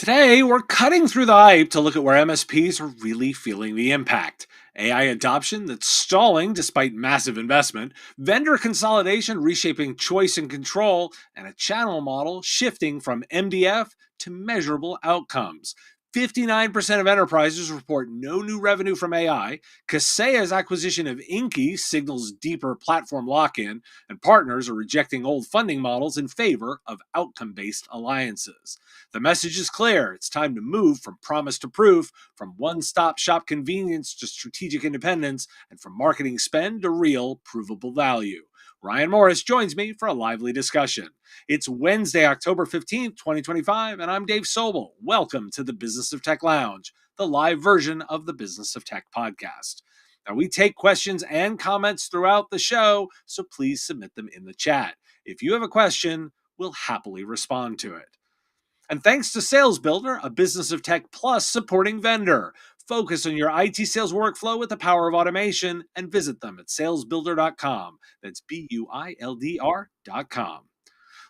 Today, we're cutting through the hype to look at where MSPs are really feeling the impact. AI adoption that's stalling despite massive investment, vendor consolidation reshaping choice and control, and a channel model shifting from MDF to measurable outcomes. 59% of enterprises report no new revenue from AI. Kaseya's acquisition of Inky signals deeper platform lock in, and partners are rejecting old funding models in favor of outcome based alliances. The message is clear. It's time to move from promise to proof, from one stop shop convenience to strategic independence, and from marketing spend to real, provable value. Ryan Morris joins me for a lively discussion. It's Wednesday, October 15th, 2025, and I'm Dave Sobel. Welcome to the Business of Tech Lounge, the live version of the Business of Tech podcast. Now, we take questions and comments throughout the show, so please submit them in the chat. If you have a question, we'll happily respond to it. And thanks to Sales Builder, a Business of Tech Plus supporting vendor. Focus on your IT sales workflow with the power of automation and visit them at salesbuilder.com. That's BUILDR.com.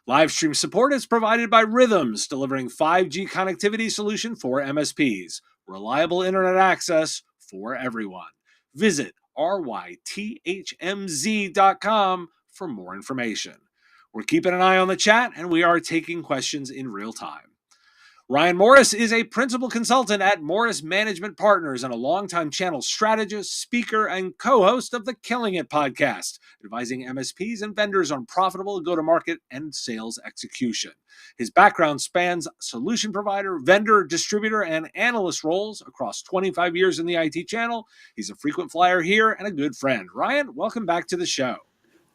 Live stream support is provided by Rhythms, delivering 5G connectivity solution for MSPs. Reliable internet access for everyone. Visit rythmz.com for more information. We're keeping an eye on the chat, and we are taking questions in real time. Ryan Morris is a principal consultant at Morris Management Partners and a longtime channel strategist, speaker, and co-host of the Killing It podcast, advising MSPs and vendors on profitable go-to-market and sales execution. His background spans solution provider, vendor, distributor, and analyst roles across 25 years in the IT channel. He's a frequent flyer here and a good friend. Ryan, welcome back to the show.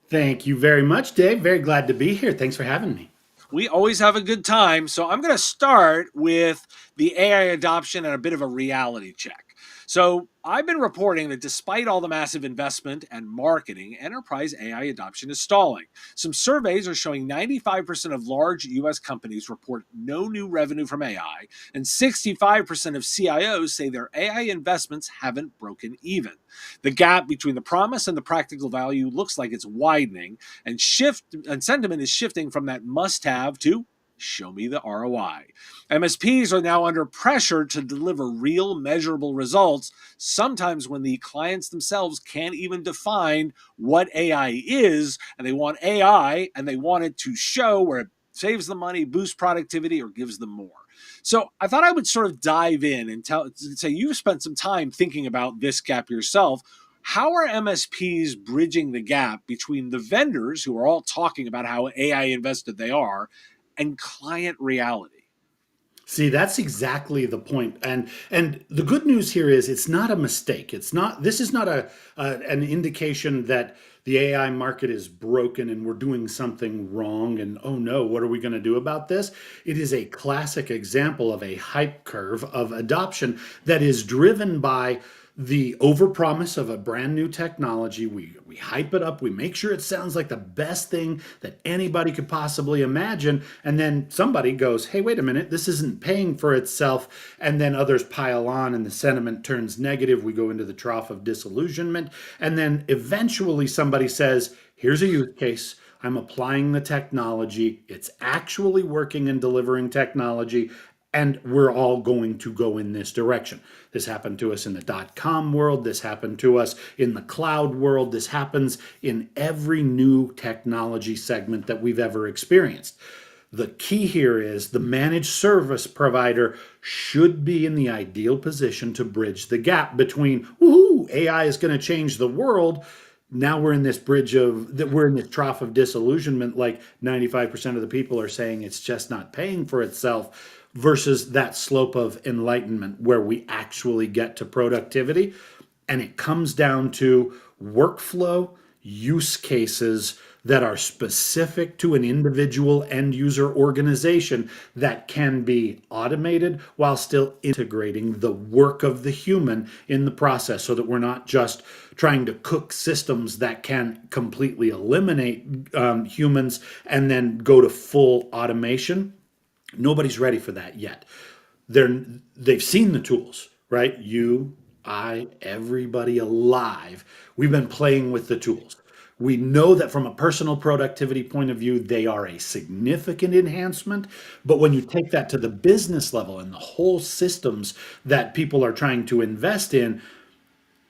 Thank you very much, Dave. Very glad to be here. Thanks for having me. We always have a good time. So I'm going to start with the AI adoption and a bit of a reality check. So I've been reporting that despite all the massive investment and marketing, enterprise AI adoption is stalling. Some surveys are showing 95% of large US companies report no new revenue from AI, and 65% of CIOs say their AI investments haven't broken even. The gap between the promise and the practical value looks like it's widening, and sentiment is shifting from that must-have to show me the ROI. MSPs are now under pressure to deliver real measurable results, sometimes when the clients themselves can't even define what AI is, and they want AI and they want it to show where it saves them money, boosts productivity, or gives them more. So I thought I would sort of dive in and say you've spent some time thinking about this gap yourself. How are MSPs bridging the gap between the vendors who are all talking about how AI invested they are and client reality? See, that's exactly the point. And the good news here is it's not a mistake. This is not an indication that the AI market is broken and we're doing something wrong and oh no, what are we going to do about this? It is a classic example of a hype curve of adoption that is driven by the overpromise of a brand new technology. We hype it up, we make sure it sounds like the best thing that anybody could possibly imagine, and then somebody goes, hey, wait a minute, this isn't paying for itself, and then others pile on and the sentiment turns negative. We go into the trough of disillusionment, and then eventually somebody says, here's a use case, I'm applying the technology, it's actually working and delivering technology, and we're all going to go in this direction. This happened to us in the dot-com world. This happened to us in the cloud world. This happens in every new technology segment that we've ever experienced. The key here is the managed service provider should be in the ideal position to bridge the gap between, woohoo, AI is going to change the world. Now we're in this we're in this trough of disillusionment, like 95% of the people are saying it's just not paying for itself, versus that slope of enlightenment where we actually get to productivity. And it comes down to workflow use cases that are specific to an individual end user organization that can be automated while still integrating the work of the human in the process, so that we're not just trying to cook systems that can completely eliminate humans and then go to full automation. Nobody's ready for that yet. They've seen the tools, right? You, I, everybody alive. We've been playing with the tools. We know that from a personal productivity point of view, they are a significant enhancement. But when you take that to the business level and the whole systems that people are trying to invest in,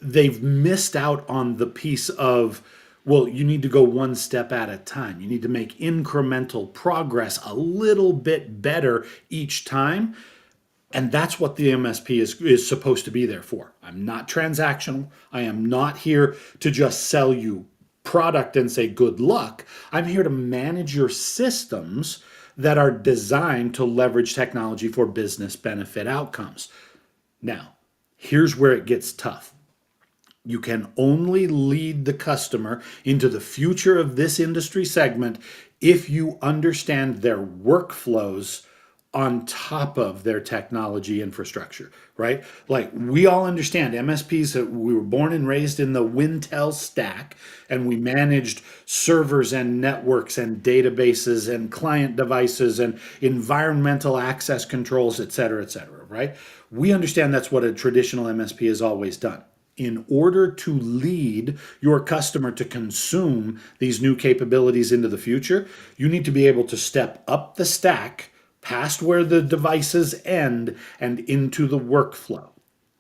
they've missed out on the piece of, well, you need to go one step at a time. You need to make incremental progress a little bit better each time. And that's what the MSP is supposed to be there for. I'm not transactional. I am not here to just sell you product and say good luck. I'm here to manage your systems that are designed to leverage technology for business benefit outcomes. Now, here's where it gets tough. You can only lead the customer into the future of this industry segment if you understand their workflows on top of their technology infrastructure, right? Like we all understand MSPs, that we were born and raised in the Wintel stack, and we managed servers and networks and databases and client devices and environmental access controls, et cetera, right? We understand that's what a traditional MSP has always done. In order to lead your customer to consume these new capabilities into the future, you need to be able to step up the stack past where the devices end and into the workflow.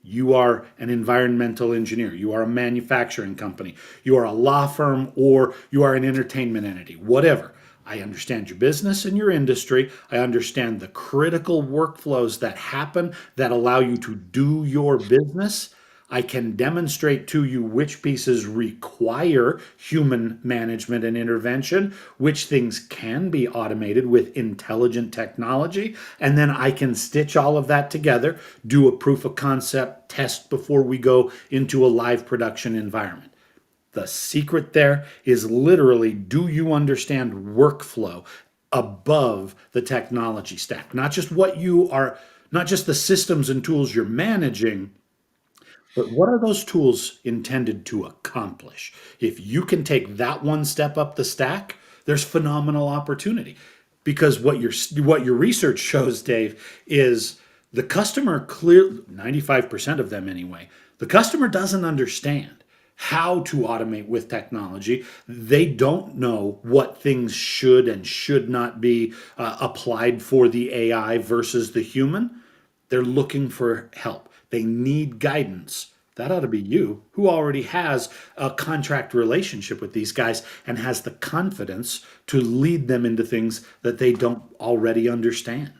You are an environmental engineer, you are a manufacturing company, you are a law firm, or you are an entertainment entity, whatever. I understand your business and your industry. I understand the critical workflows that happen that allow you to do your business. I can demonstrate to you which pieces require human management and intervention, which things can be automated with intelligent technology, and then I can stitch all of that together, do a proof of concept test before we go into a live production environment. The secret there is literally, do you understand workflow above the technology stack? Not just what you are, not just the systems and tools you're managing, but what are those tools intended to accomplish? If you can take that one step up the stack, there's phenomenal opportunity. Because what your research shows, Dave, is the customer, clear 95% of them anyway, the customer doesn't understand how to automate with technology. They don't know what things should and should not be applied for the AI versus the human. They're looking for help. They need guidance. That ought to be you, who already has a contract relationship with these guys and has the confidence to lead them into things that they don't already understand.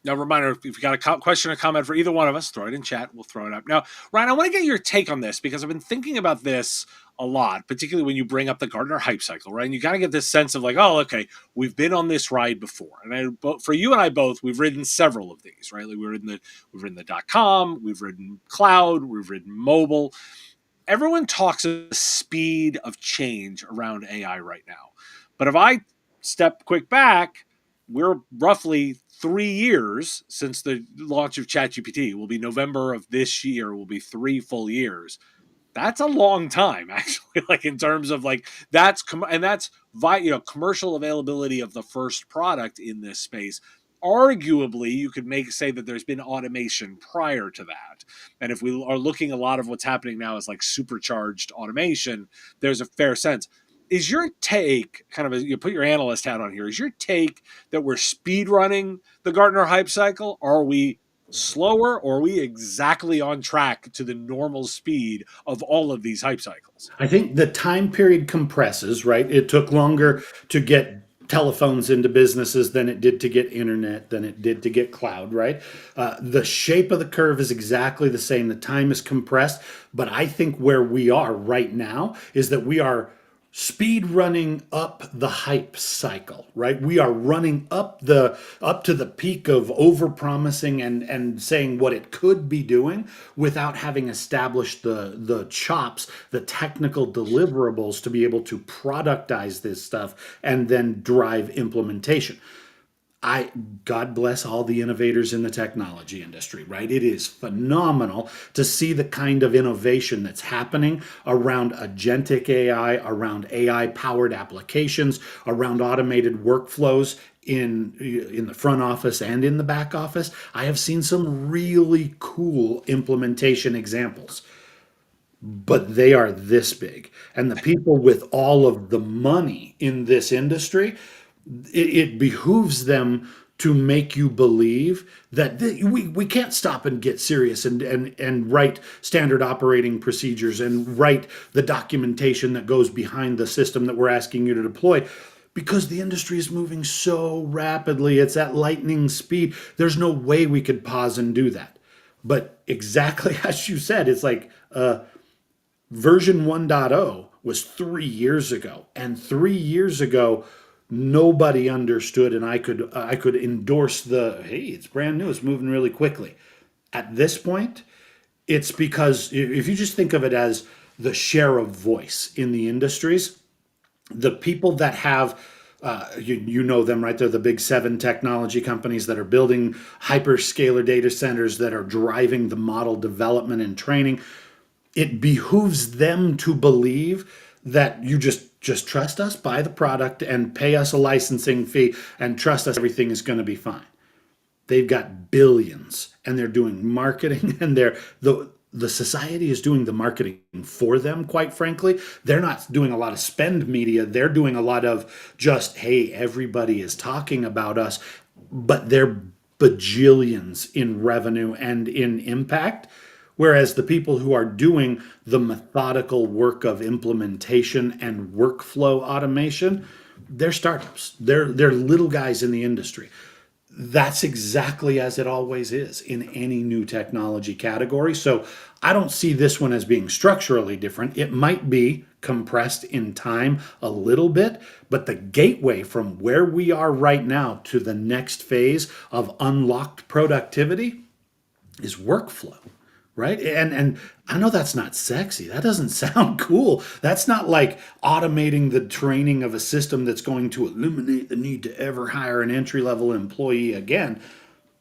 Now, reminder, if you've got a question or comment for either one of us, throw it in chat. We'll throw it up. Now, Ryan, I want to get your take on this because I've been thinking about this a lot, particularly when you bring up the Gartner hype cycle, right? And you got to get this sense of like, oh, okay, we've been on this ride before. And for you and I both, we've ridden several of these, right? Like we've ridden the .com, we've ridden cloud, we've ridden mobile. Everyone talks of the speed of change around AI right now. But if I step quick back, we're roughly 3 years since the launch of ChatGPT. Will be November of this year, will be 3 full years. That's a long time, actually, like in terms of like that's commercial availability of the first product in this space. Arguably, you could say that there's been automation prior to that. And if we are looking, a lot of what's happening now is like supercharged automation, there's a fair sense. Is your take, kind of, as you put your analyst hat on here, is your take that we're speed running the Gartner hype cycle? Or are we slower, or are we exactly on track to the normal speed of all of these hype cycles? I think the time period compresses, right? It took longer to get telephones into businesses than it did to get internet, than it did to get cloud, right? The shape of the curve is exactly the same. The time is compressed. But I think where we are right now is that we are speed running up the hype cycle, right? We are running up to the peak of over promising and saying what it could be doing without having established the chops, the technical deliverables to be able to productize this stuff and then drive implementation. I God bless all the innovators in the technology industry, right? It is phenomenal to see the kind of innovation that's happening around agentic AI, around AI powered applications, around automated workflows in the front office and in the back office. I have seen some really cool implementation examples. but they are this big. And the people with all of the money in this industry, it behooves them to make you believe that we can't stop and get serious and write standard operating procedures and write the documentation that goes behind the system that we're asking you to deploy, because the industry is moving so rapidly. It's at lightning speed. There's no way we could pause and do that. But exactly as you said, it's like version 1.0 was 3 years ago, and 3 years ago nobody understood, and I could endorse the, hey, it's brand new, it's moving really quickly. At this point, it's because if you just think of it as the share of voice in the industries, the people that have you know them, right? They're the big seven technology companies that are building hyperscaler data centers, that are driving the model development and training. It behooves them to believe that you just trust us, buy the product and pay us a licensing fee, and trust us, everything is going to be fine. They've got billions, and they're doing marketing, and the society is doing the marketing for them. Quite frankly, they're not doing a lot of spend media. They're doing a lot of just, hey, everybody is talking about us, but they're bajillions in revenue and in impact. Whereas the people who are doing the methodical work of implementation and workflow automation, they're startups. They're little guys in the industry. That's exactly as it always is in any new technology category. So I don't see this one as being structurally different. It might be compressed in time a little bit, but the gateway from where we are right now to the next phase of unlocked productivity is workflow, right? And I know that's not sexy. That doesn't sound cool. That's not like automating the training of a system that's going to eliminate the need to ever hire an entry level employee again.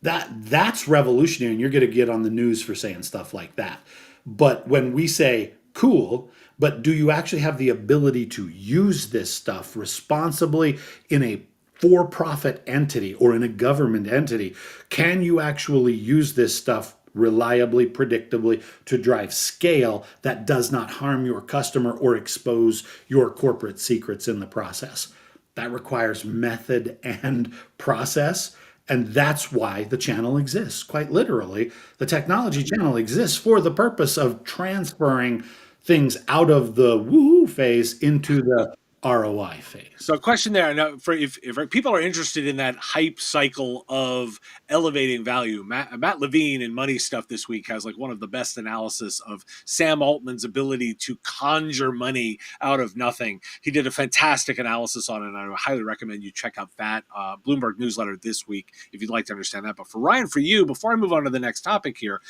That's revolutionary, and you're going to get on the news for saying stuff like that. But when we say cool, but do you actually have the ability to use this stuff responsibly in a for profit entity or in a government entity? Can you actually use this stuff reliably, predictably, to drive scale that does not harm your customer or expose your corporate secrets in the process? That requires method and process. And that's why the channel exists. Quite literally, the technology channel exists for the purpose of transferring things out of the woohoo phase into the ROI phase. So, question there. Now, for if people are interested in that hype cycle of elevating value, Matt Levine in Money Stuff this week has like one of the best analysis of Sam Altman's ability to conjure money out of nothing. He did a fantastic analysis on it, and I would highly recommend you check out that Bloomberg newsletter this week if you'd like to understand that. But for Ryan, for you, before I move on to the next topic here,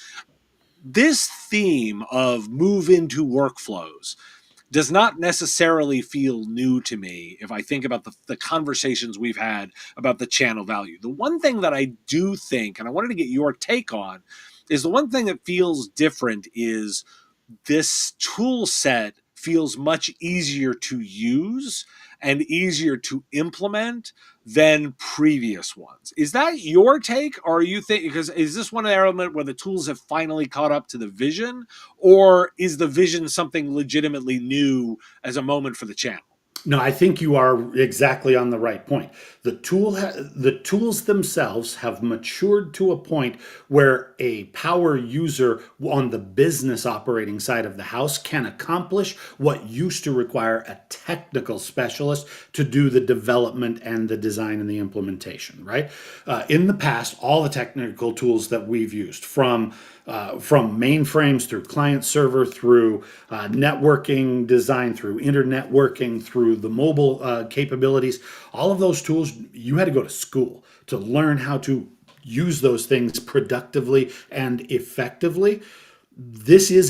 this theme of move into workflows does not necessarily feel new to me if I think about the conversations we've had about the channel value. The one thing that I do think, and I wanted to get your take on, is the one thing that feels different is this tool set feels much easier to use and easier to implement than previous ones. Is that your take, or are you think, because is this one element where the tools have finally caught up to the vision, or is the vision something legitimately new as a moment for the channel? No, I think you are exactly on the right point. The tools themselves have matured to a point where a power user on the business operating side of the house can accomplish what used to require a technical specialist to do the development and the design and the implementation, right? In the past, all the technical tools that we've used, from mainframes through client server, through networking design, through internet working, through the mobile capabilities, all of those tools, you had to go to school to learn how to use those things productively and effectively. This is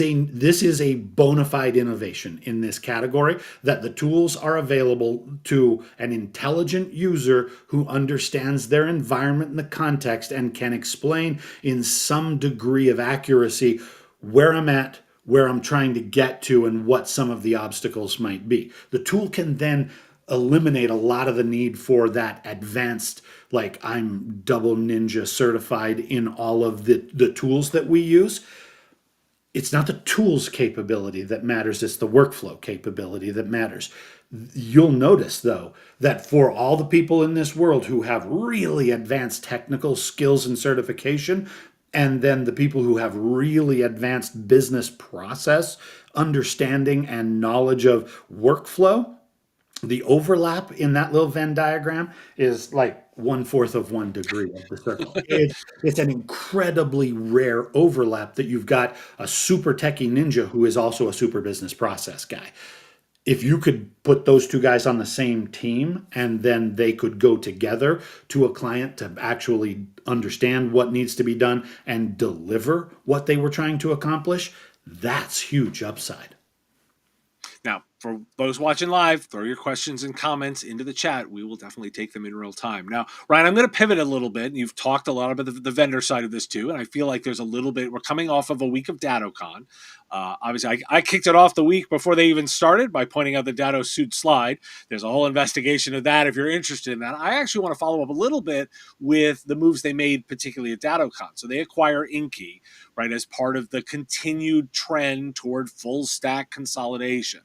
a bona fide innovation in this category, that the tools are available to an intelligent user who understands their environment and the context and can explain in some degree of accuracy where I'm at, where I'm trying to get to, and what some of the obstacles might be. The tool can then eliminate a lot of the need for that advanced, like, I'm double ninja certified in all of the tools that we use. It's not the tools capability that matters, it's the workflow capability that matters. You'll notice, though, that for all the people in this world who have really advanced technical skills and certification, and then the people who have really advanced business process understanding and knowledge of workflow, the overlap in that little Venn diagram is like 1/4 of 1 degree of the circle. It's an incredibly rare overlap that you've got a super techie ninja who is also a super business process guy. If you could put those two guys on the same team and then they could go together to a client to actually understand what needs to be done and deliver what they were trying to accomplish, that's huge upside. Now, for those watching live, throw your questions and comments into the chat. We will definitely take them in real time. Now, Ryan, I'm going to pivot a little bit. You've talked a lot about the vendor side of this too, and I feel like there's a little bit. We're coming off of a week of DattoCon. Obviously, I kicked it off the week before they even started by pointing out the Datto suit slide. There's a whole investigation of that if you're interested in that. I actually want to follow up a little bit with the moves they made, particularly at DattoCon. So they acquire Inky, right, as part of the continued trend toward full stack consolidation.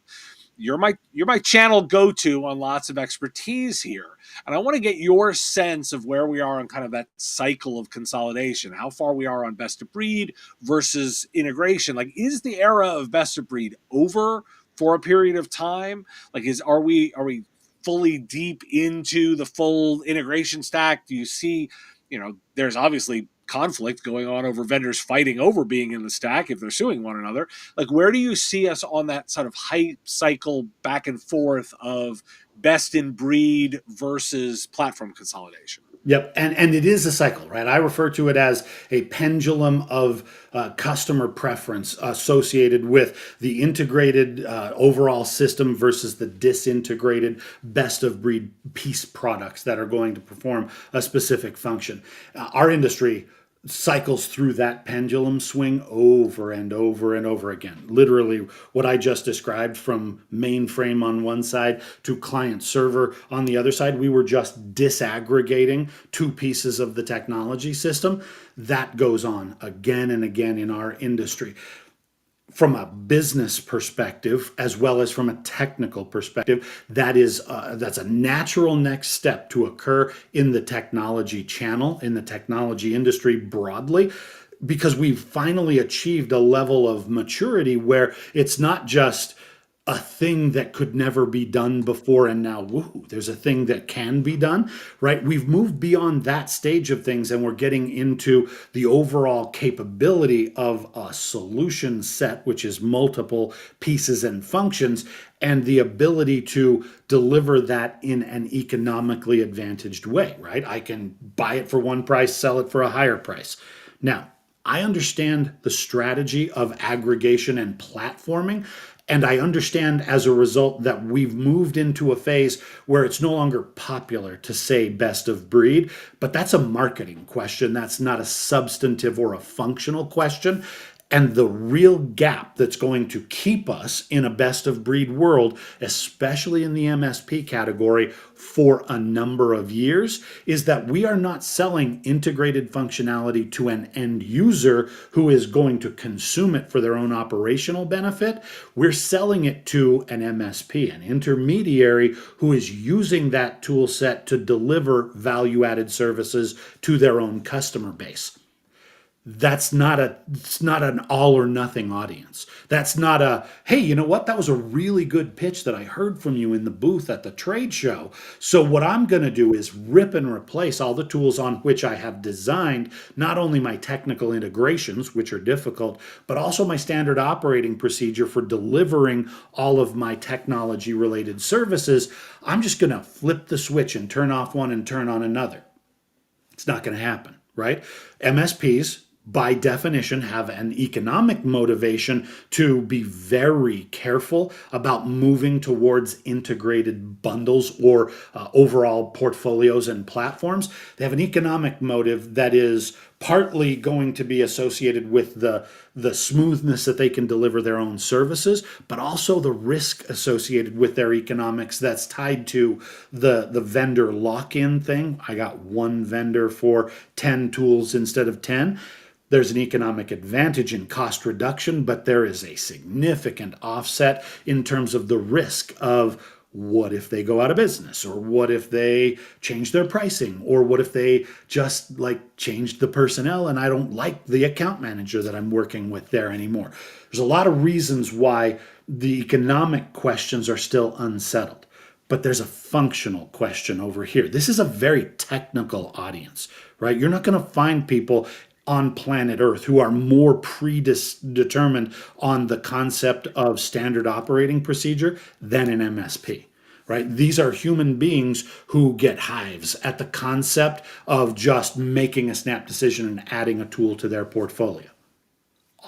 You're my channel go-to on lots of expertise here, and I want to get your sense of where we are on kind of that cycle of consolidation, how far we are on best of breed versus integration. Like, is the era of best of breed over for a period of time? Like, are we fully deep into the full integration stack? Do you see, there's obviously conflict going on over vendors fighting over being in the stack if they're suing one another. Like, where do you see us on that sort of hype cycle back and forth of best in breed versus platform consolidation? Yep, and it is a cycle, right? I refer to it as a pendulum of customer preference associated with the integrated overall system versus the disintegrated best of breed piece products that are going to perform a specific function. Our industry cycles through that pendulum swing over and over and over again. Literally, what I just described, from mainframe on one side to client server on the other side, we were just disaggregating two pieces of the technology system. That goes on again and again in our industry. From a business perspective as well as from a technical perspective, that's a natural next step to occur in the technology channel, in the technology industry broadly, because we've finally achieved a level of maturity where it's not just a thing that could never be done before and now woohoo, there's a thing that can be done, right? We've moved beyond that stage of things and we're getting into the overall capability of a solution set, which is multiple pieces and functions, and the ability to deliver that in an economically advantaged way, right? I can buy it for one price, sell it for a higher price. Now, I understand the strategy of aggregation and platforming. And I understand as a result that we've moved into a phase where it's no longer popular to say best of breed, but that's a marketing question. That's not a substantive or a functional question. And the real gap that's going to keep us in a best of breed world, especially in the MSP category for a number of years, is that we are not selling integrated functionality to an end user who is going to consume it for their own operational benefit. We're selling it to an MSP, an intermediary who is using that tool set to deliver value-added services to their own customer base. It's not an all or nothing audience. That's not a, hey, you know what? That was a really good pitch that I heard from you in the booth at the trade show. So what I'm going to do is rip and replace all the tools on which I have designed, not only my technical integrations, which are difficult, but also my standard operating procedure for delivering all of my technology related services. I'm just going to flip the switch and turn off one and turn on another. It's not going to happen, right? MSPs, by definition, have an economic motivation to be very careful about moving towards integrated bundles or overall portfolios and platforms. They have an economic motive that is partly going to be associated with the smoothness that they can deliver their own services, but also the risk associated with their economics that's tied to the vendor lock-in thing. I got one vendor for 10 tools instead of 10. There's an economic advantage in cost reduction, but there is a significant offset in terms of the risk of what if they go out of business, or what if they change their pricing, or what if they just like change the personnel and I don't like the account manager that I'm working with there anymore. There's a lot of reasons why the economic questions are still unsettled. But there's a functional question over here. This is a very technical audience, right? You're not going to find people on planet Earth who are more predetermined on the concept of standard operating procedure than an MSP, right? These are human beings who get hives at the concept of just making a snap decision and adding a tool to their portfolio.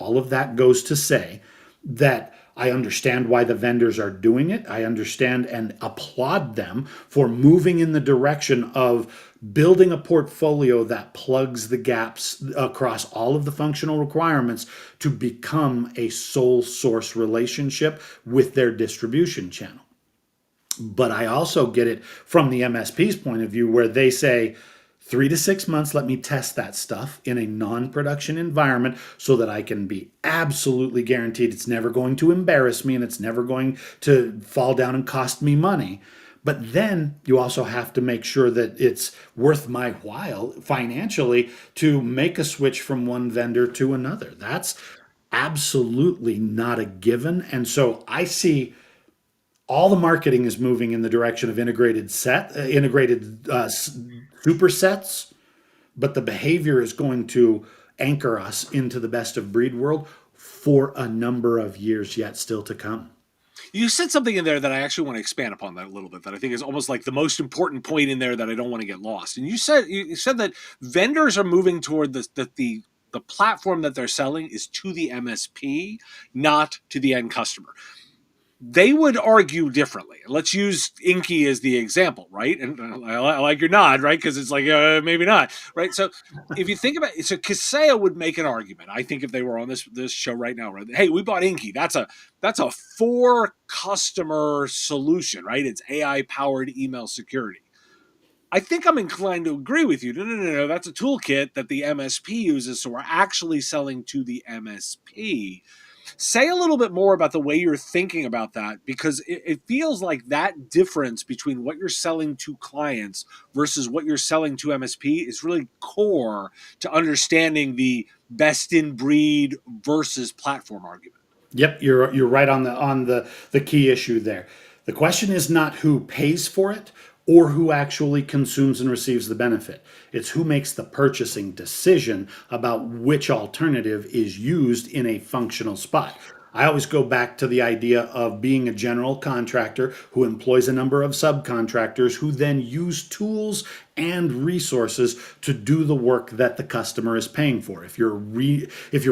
All of that goes to say that I understand why the vendors are doing it. I understand and applaud them for moving in the direction of building a portfolio that plugs the gaps across all of the functional requirements to become a sole source relationship with their distribution channel. But I also get it from the MSP's point of view, where they say, 3 to 6 months, let me test that stuff in a non-production environment so that I can be absolutely guaranteed it's never going to embarrass me and it's never going to fall down and cost me money. But then you also have to make sure that it's worth my while financially to make a switch from one vendor to another. That's absolutely not a given. And so I see all the marketing is moving in the direction of integrated supersets, but the behavior is going to anchor us into the best of breed world for a number of years yet still to come. You said something in there that I actually want to expand upon that a little bit, that I think is almost like the most important point in there that I don't want to get lost. And you said that vendors are moving toward this, that the platform that they're selling is to the MSP, not to the end customer. They would argue differently. Let's use Inky as the example, right? And I like your nod, right? Because it's like, maybe not, right? So if you think about it, so Kaseya would make an argument. I think if they were on this show right now, right? Hey, we bought Inky. That's a for customer solution, right? It's AI powered email security. I think I'm inclined to agree with you. No. That's a toolkit that the MSP uses. So we're actually selling to the MSP. Say a little bit more about the way you're thinking about that, because it feels like that difference between what you're selling to clients versus what you're selling to MSP is really core to understanding the best in breed versus platform argument. Yep, you're right on the key issue there. The question is not who pays for it or who actually consumes and receives the benefit. It's who makes the purchasing decision about which alternative is used in a functional spot. I always go back to the idea of being a general contractor who employs a number of subcontractors who then use tools and resources to do the work that the customer is paying for. If you're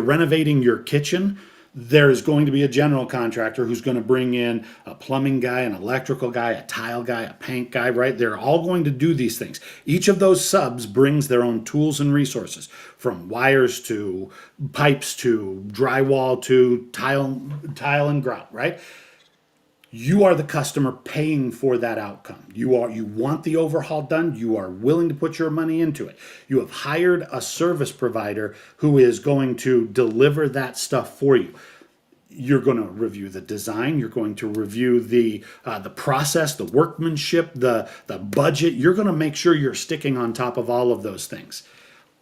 renovating your kitchen, there's going to be a general contractor who's going to bring in a plumbing guy, an electrical guy, a tile guy, a paint guy, right? They're all going to do these things. Each of those subs brings their own tools and resources, from wires to pipes to drywall to tile and grout, right? You are the customer paying for that outcome. You want the overhaul done. You are willing to put your money into it. You have hired a service provider who is going to deliver that stuff for you. You're going to review the design. You're going to review the process, the workmanship, the budget. You're going to make sure you're sticking on top of all of those things.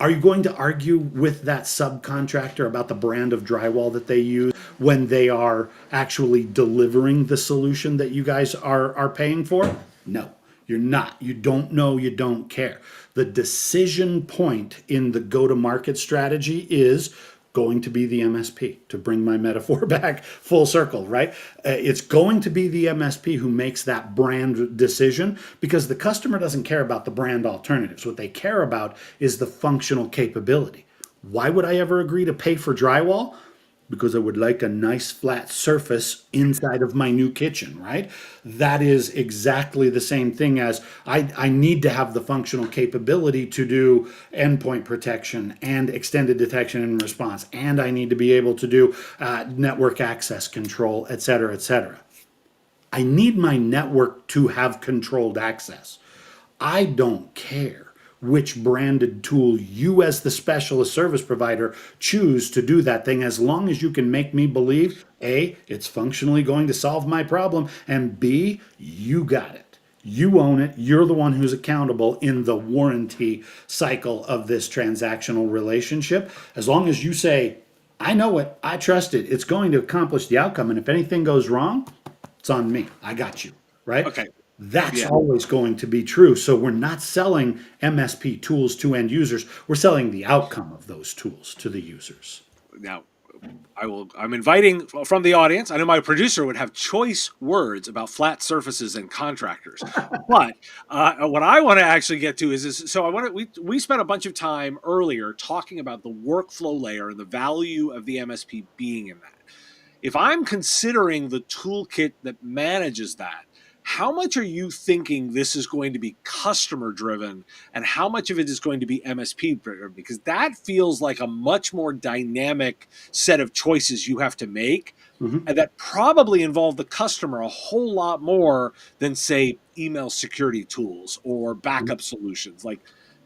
Are you going to argue with that subcontractor about the brand of drywall that they use when they are actually delivering the solution that you guys are paying for? No, you're not. You don't know, you don't care. The decision point in the go-to-market strategy is going to be the MSP, to bring my metaphor back full circle, right? It's going to be the MSP who makes that brand decision, because the customer doesn't care about the brand alternatives. What they care about is the functional capability. Why would I ever agree to pay for drywall? Because I would like a nice flat surface inside of my new kitchen, right? That is exactly the same thing as I need to have the functional capability to do endpoint protection and extended detection and response. And I need to be able to do network access control, et cetera, et cetera. I need my network to have controlled access. I don't care which branded tool you, as the specialist service provider, choose to do that thing, as long as you can make me believe A, it's functionally going to solve my problem, and B, you got it. You own it. You're the one who's accountable in the warranty cycle of this transactional relationship. As long as you say, I know it, I trust it, it's going to accomplish the outcome, and if anything goes wrong, it's on me. I got you, right? Okay. That's Yeah. always going to be true. So we're not selling MSP tools to end users. We're selling the outcome of those tools to the users. Now, I'm inviting from the audience. I know my producer would have choice words about flat surfaces and contractors, but what I want to actually get to is so I want to we spent a bunch of time earlier talking about the workflow layer and the value of the MSP being in that. If I'm considering the toolkit that manages that, how much are you thinking this is going to be customer driven and how much of it is going to be MSP driven? Because that feels like a much more dynamic set of choices you have to make. Mhm. And that probably involve the customer a whole lot more than, say, email security tools or backup solutions. Like,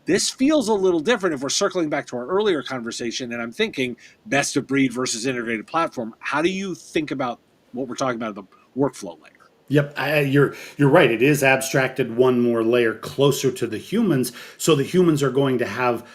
this feels a little different if we're circling back to our earlier conversation. And I'm thinking best of breed versus integrated platform. How do you think about what we're talking about, the workflow layer? Yep, you're right. It is abstracted one more layer closer to the humans, so the humans are going to have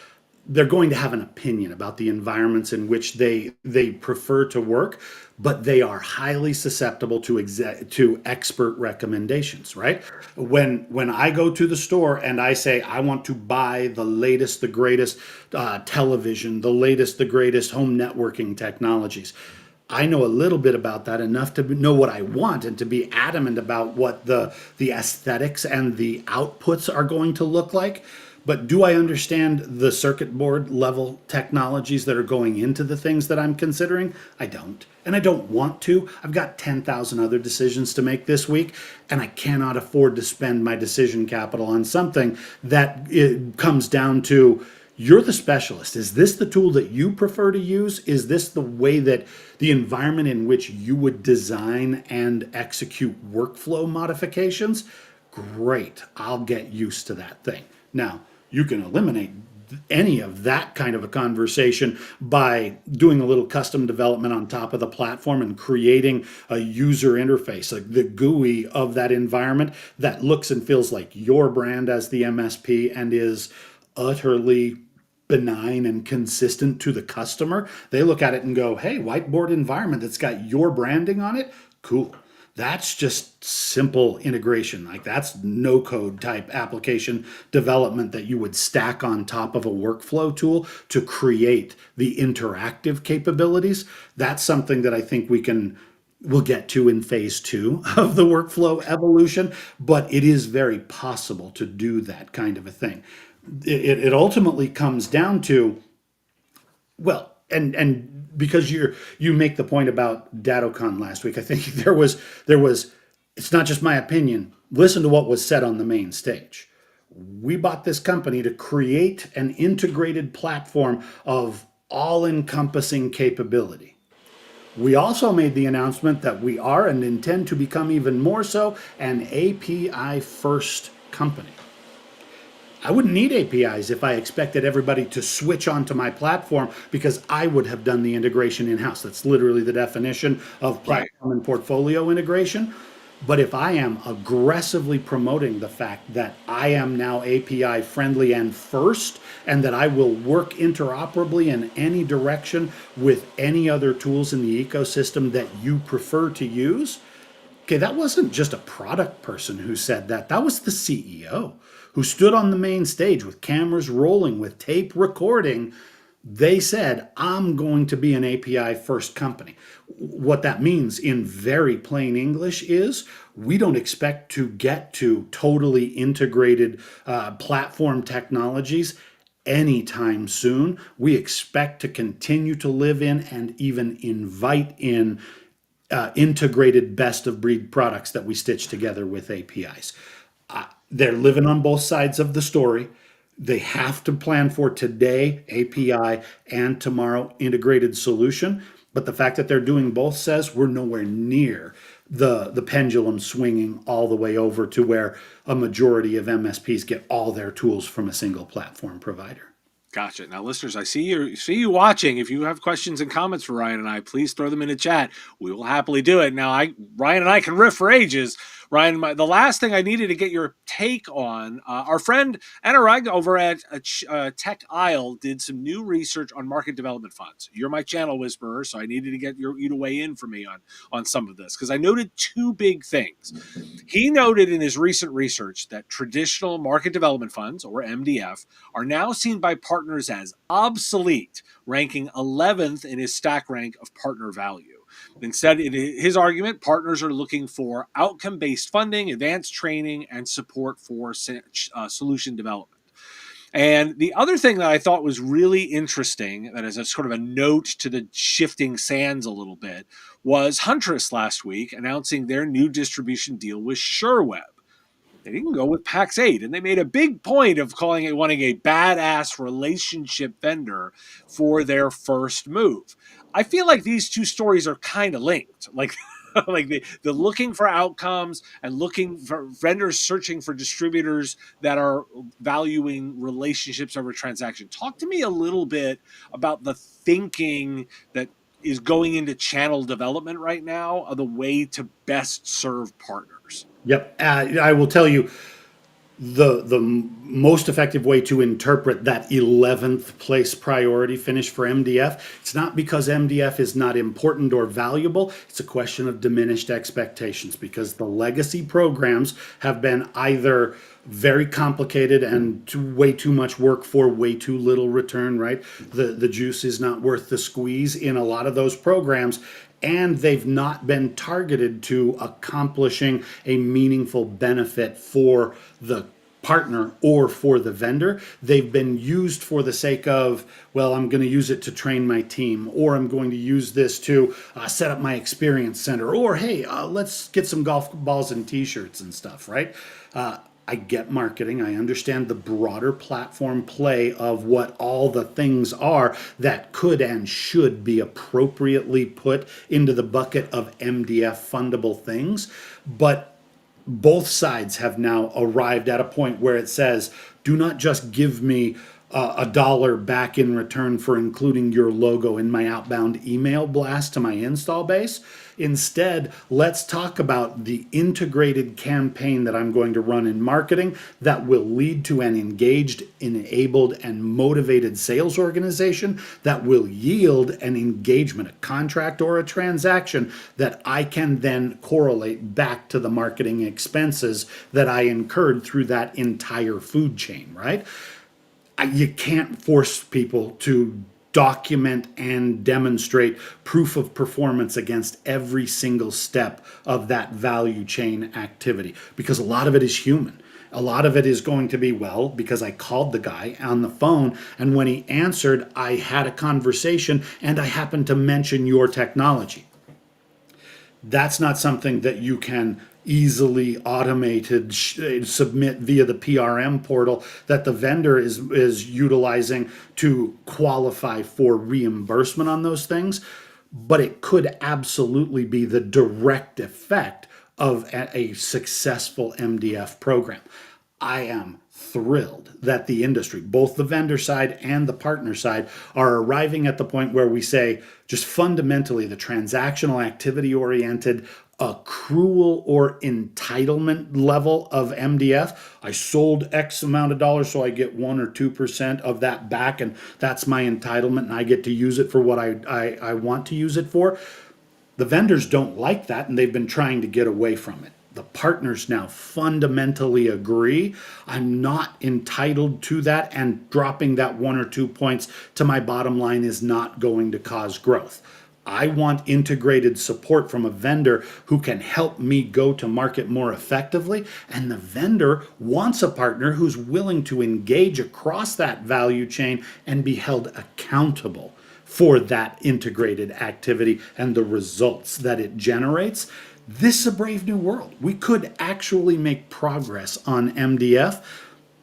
they're going to have an opinion about the environments in which they prefer to work, but they are highly susceptible to to expert recommendations. Right? When I go to the store and I say I want to buy the latest, the greatest television, the latest, the greatest home networking technologies, I know a little bit about that, enough to know what I want and to be adamant about what the aesthetics and the outputs are going to look like. But do I understand the circuit board level technologies that are going into the things that I'm considering? I don't. And I don't want to. I've got 10,000 other decisions to make this week, and I cannot afford to spend my decision capital on something that it comes down to, you're the specialist. Is this the tool that you prefer to use? Is this the way that the environment in which you would design and execute workflow modifications? Great. I'll get used to that thing. Now, you can eliminate any of that kind of a conversation by doing a little custom development on top of the platform and creating a user interface, like the GUI of that environment that looks and feels like your brand as the MSP and is utterly benign and consistent to the customer. They look at it and go, hey, whiteboard environment that's got your branding on it, cool. That's just simple integration. Like, that's no code type application development that you would stack on top of a workflow tool to create the interactive capabilities. That's something that I think we'll get to in phase two of the workflow evolution, but it is very possible to do that kind of a thing. It ultimately comes down to, well, and because you make the point about DattoCon last week, I think there was it's not just my opinion. Listen to what was said on the main stage. We bought this company to create an integrated platform of all-encompassing capability. We also made the announcement that we are and intend to become even more so an API first company. I wouldn't need APIs if I expected everybody to switch onto my platform, because I would have done the integration in house. That's literally the definition of Right. platform and portfolio integration. But if I am aggressively promoting the fact that I am now API friendly and first, and that I will work interoperably in any direction with any other tools in the ecosystem that you prefer to use, okay, that wasn't just a product person who said that. That was the CEO who stood on the main stage with cameras rolling, with tape recording. They said, I'm going to be an API first company. What that means in very plain English is, we don't expect to get to totally integrated platform technologies anytime soon. We expect to continue to live in and even invite in integrated best of breed products that we stitch together with APIs. They're living on both sides of the story. They have to plan for today API and tomorrow integrated solution. But the fact that they're doing both says we're nowhere near the pendulum swinging all the way over to where a majority of MSPs get all their tools from a single platform provider. Gotcha. Now, listeners, I see you watching. If you have questions and comments for Ryan and I, please throw them in the chat. We will happily do it. Now, Ryan and I can riff for ages. Ryan, the last thing I needed to get your take on, our friend Anurag over at Tech Isle did some new research on market development funds. You're my channel whisperer, so I needed to get you to weigh in for me on some of this because I noted two big things. He noted in his recent research that traditional market development funds, or MDF, are now seen by partners as obsolete, ranking 11th in his stack rank of partner value. Instead, in his argument, partners are looking for outcome-based funding, advanced training, and support for solution development. And the other thing that I thought was really interesting, that is a sort of a note to the shifting sands a little bit, was Huntress last week announcing their new distribution deal with SureWeb. They didn't go with Pax8, and they made a big point of calling it wanting a badass relationship vendor for their first move. I feel like these two stories are kind of linked. Like, like the looking for outcomes and looking for vendors searching for distributors that are valuing relationships over transaction. Talk to me a little bit about the thinking that is going into channel development right now of the way to best serve partners. Yep. I will tell you, the most effective way to interpret that 11th place priority finish for MDF, it's not because MDF is not important or valuable. It's a question of diminished expectations because the legacy programs have been either very complicated and way too much work for way too little return, right? The juice is not worth the squeeze in a lot of those programs, and they've not been targeted to accomplishing a meaningful benefit for the partner or for the vendor. They've been used for the sake of, well, I'm going to use it to train my team, or I'm going to use this to set up my experience center, or hey, let's get some golf balls and t-shirts and stuff, right? I get marketing. I understand the broader platform play of what all the things are that could and should be appropriately put into the bucket of MDF fundable things. But both sides have now arrived at a point where it says, do not just give me $1 back in return for including your logo in my outbound email blast to my install base. Instead, let's talk about the integrated campaign that I'm going to run in marketing that will lead to an engaged, enabled, and motivated sales organization that will yield an engagement, a contract, or a transaction that I can then correlate back to the marketing expenses that I incurred through that entire food chain, right? You can't force people to document and demonstrate proof of performance against every single step of that value chain activity because a lot of it is human. A lot of it is going to be, well, because I called the guy on the phone and when he answered, I had a conversation and I happened to mention your technology. That's not something that you can easily automated submit via the PRM portal that the vendor is utilizing to qualify for reimbursement on those things. But it could absolutely be the direct effect of a successful MDF program. I am thrilled that the industry, both the vendor side and the partner side, are arriving at the point where we say just fundamentally the transactional activity oriented accrual or entitlement level of MDF. I sold X amount of dollars, so I get 1 or 2% of that back, and that's my entitlement, and I get to use it for what I want to use it for. The vendors don't like that, and they've been trying to get away from it. The partners now fundamentally agree. I'm not entitled to that, and dropping that 1 or 2 points to my bottom line is not going to cause growth. I want integrated support from a vendor who can help me go to market more effectively. And the vendor wants a partner who's willing to engage across that value chain and be held accountable for that integrated activity and the results that it generates. This is a brave new world. We could actually make progress on MDF.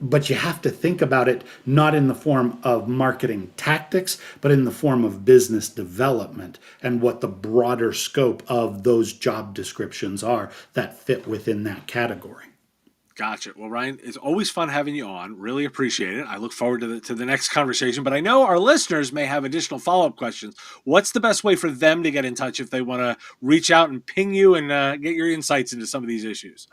but you have to think about it not in the form of marketing tactics, but in the form of business development and what the broader scope of those job descriptions are that fit within that category. Gotcha. Well, Ryan, it's always fun having you on. Really appreciate it. I look forward to the next conversation. But I know our listeners may have additional follow up questions. What's the best way for them to get in touch if they want to reach out and ping you and get your insights into some of these issues?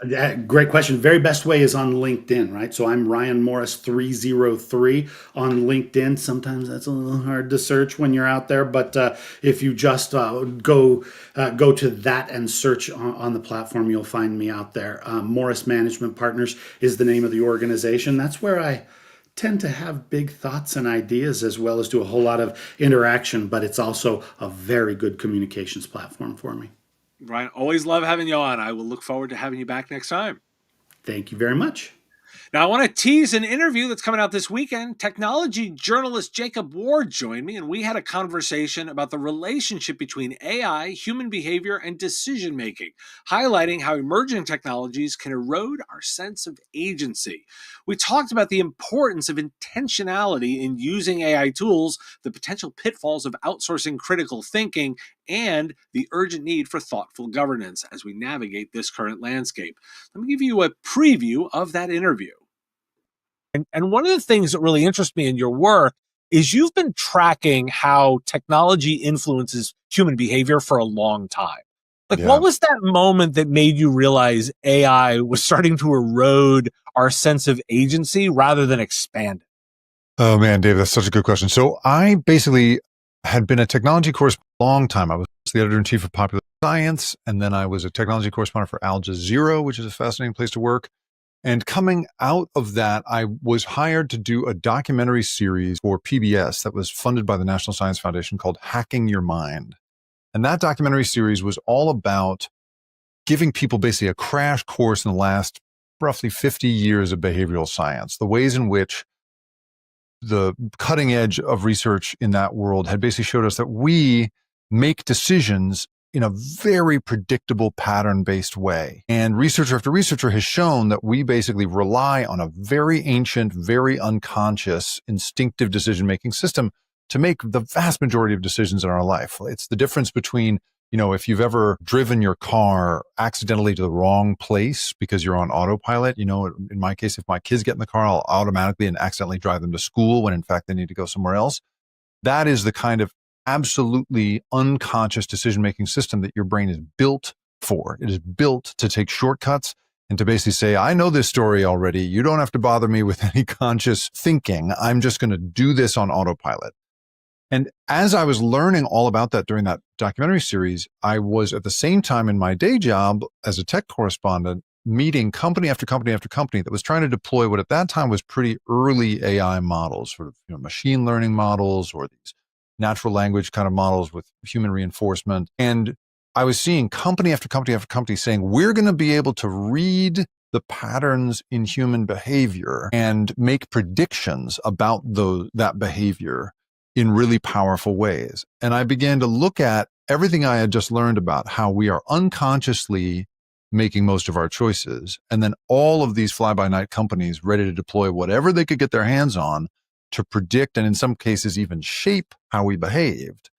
Great question. Very best way is on LinkedIn, right? So I'm Ryan Morris 303 on LinkedIn. Sometimes that's a little hard to search when you're out there, but if you just go to that and search on the platform, you'll find me out there. Morris Management Partners is the name of the organization. That's where I tend to have big thoughts and ideas as well as do a whole lot of interaction, but it's also a very good communications platform for me. Ryan, always love having you on. I will look forward to having you back next time. Thank you very much. Now, I want to tease an interview that's coming out this weekend. Technology journalist Jacob Ward joined me, and we had a conversation about the relationship between AI, human behavior, and decision making, highlighting how emerging technologies can erode our sense of agency. We talked about the importance of intentionality in using AI tools, the potential pitfalls of outsourcing critical thinking, and the urgent need for thoughtful governance as we navigate this current landscape. Let me give you a preview of that interview. And one of the things that really interests me in your work is you've been tracking how technology influences human behavior for a long time. Like, what Yeah. was that moment that made you realize AI was starting to erode our sense of agency rather than expand it? Oh man, Dave, that's such a good question. So I basically had been a technology correspondent for a long time. I was the editor-in-chief of Popular Science, and then I was a technology correspondent for Al Jazeera, which is a fascinating place to work. And coming out of that, I was hired to do a documentary series for PBS that was funded by the National Science Foundation called Hacking Your Mind. And that documentary series was all about giving people basically a crash course in the last roughly 50 years of behavioral science, the ways in which the cutting edge of research in that world had basically showed us that we make decisions in a very predictable pattern-based way. And researcher after researcher has shown that we basically rely on a very ancient, very unconscious, instinctive decision-making system to make the vast majority of decisions in our life. It's the difference between, if you've ever driven your car accidentally to the wrong place because you're on autopilot, in my case, if my kids get in the car, I'll automatically and accidentally drive them to school when in fact they need to go somewhere else. That is the kind of absolutely unconscious decision-making system that your brain is built for. It is built to take shortcuts and to basically say, I know this story already. You don't have to bother me with any conscious thinking. I'm just going to do this on autopilot. And as I was learning all about that during that documentary series, I was at the same time in my day job as a tech correspondent meeting company after company after company that was trying to deploy what at that time was pretty early AI models, sort of machine learning models or these natural language kind of models with human reinforcement. And I was seeing company after company after company saying, we're going to be able to read the patterns in human behavior and make predictions about that behavior in really powerful ways. And I began to look at everything I had just learned about how we are unconsciously making most of our choices. And then all of these fly-by-night companies ready to deploy whatever they could get their hands on to predict and in some cases even shape how we behaved.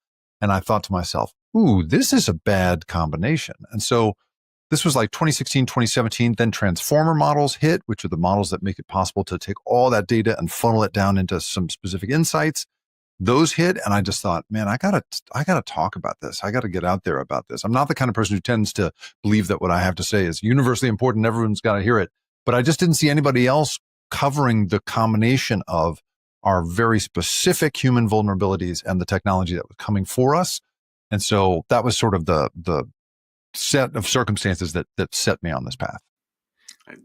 And I thought to myself, ooh, this is a bad combination. And so this was like 2016, 2017, then transformer models hit, which are the models that make it possible to take all that data and funnel it down into some specific insights. Those hit, and I just thought, man, I gotta talk about this. I gotta get out there about this. I'm not the kind of person who tends to believe that what I have to say is universally important. Everyone's got to hear it. But I just didn't see anybody else covering the combination of our very specific human vulnerabilities and the technology that was coming for us. And so that was sort of the set of circumstances that set me on this path.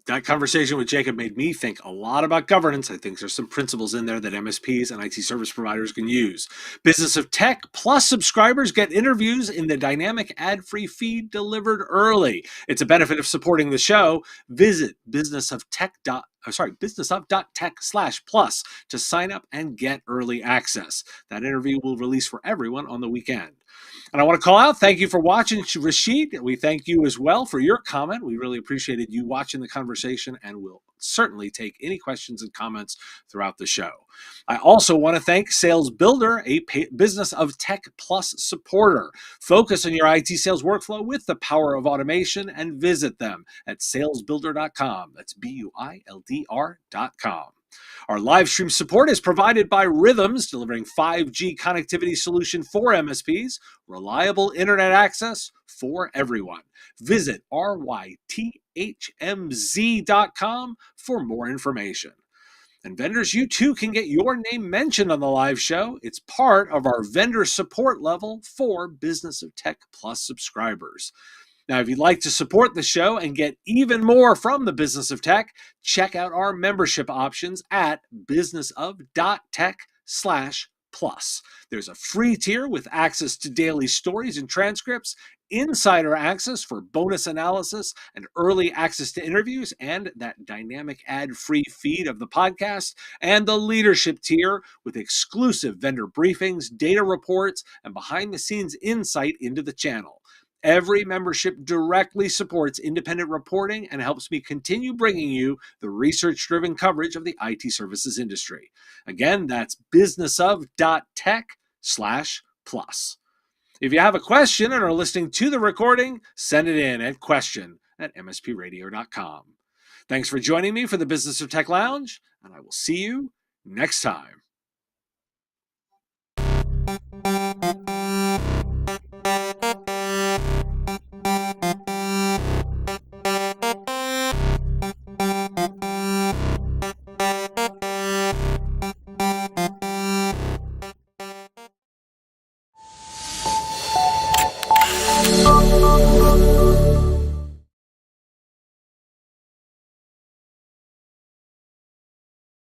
That conversation with Jacob made me think a lot about governance. I think there's some principles in there that MSPs and IT service providers can use. Business of Tech Plus subscribers get interviews in the dynamic ad-free feed delivered early. It's a benefit of supporting the show. Visit businessof.tech/plus to sign up and get early access. That interview will release for everyone on the weekend. And I want to call out, thank you for watching, Rashid. We thank you as well for your comment. We really appreciated you watching the conversation, and we'll certainly take any questions and comments throughout the show. I also want to thank Sales Builder, a Business of Tech Plus supporter. Focus on your IT sales workflow with the power of automation and visit them at salesbuilder.com. That's BUILDR.com. Our live stream support is provided by Rhythms, delivering 5G connectivity solution for MSPs, reliable internet access for everyone. Visit rythmz.com for more information. And vendors, you too can get your name mentioned on the live show. It's part of our vendor support level for Business of Tech Plus subscribers. Now, if you'd like to support the show and get even more from the Business of Tech, check out our membership options at businessof.tech/plus. There's a free tier with access to daily stories and transcripts, insider access for bonus analysis and early access to interviews, and that dynamic ad-free feed of the podcast, and the leadership tier with exclusive vendor briefings, data reports, and behind-the-scenes insight into the channel. Every membership directly supports independent reporting and helps me continue bringing you the research-driven coverage of the IT services industry. Again, that's businessof.tech/plus. If you have a question and are listening to the recording, send it in at question@mspradio.com. Thanks for joining me for the Business of Tech Lounge, and I will see you next time.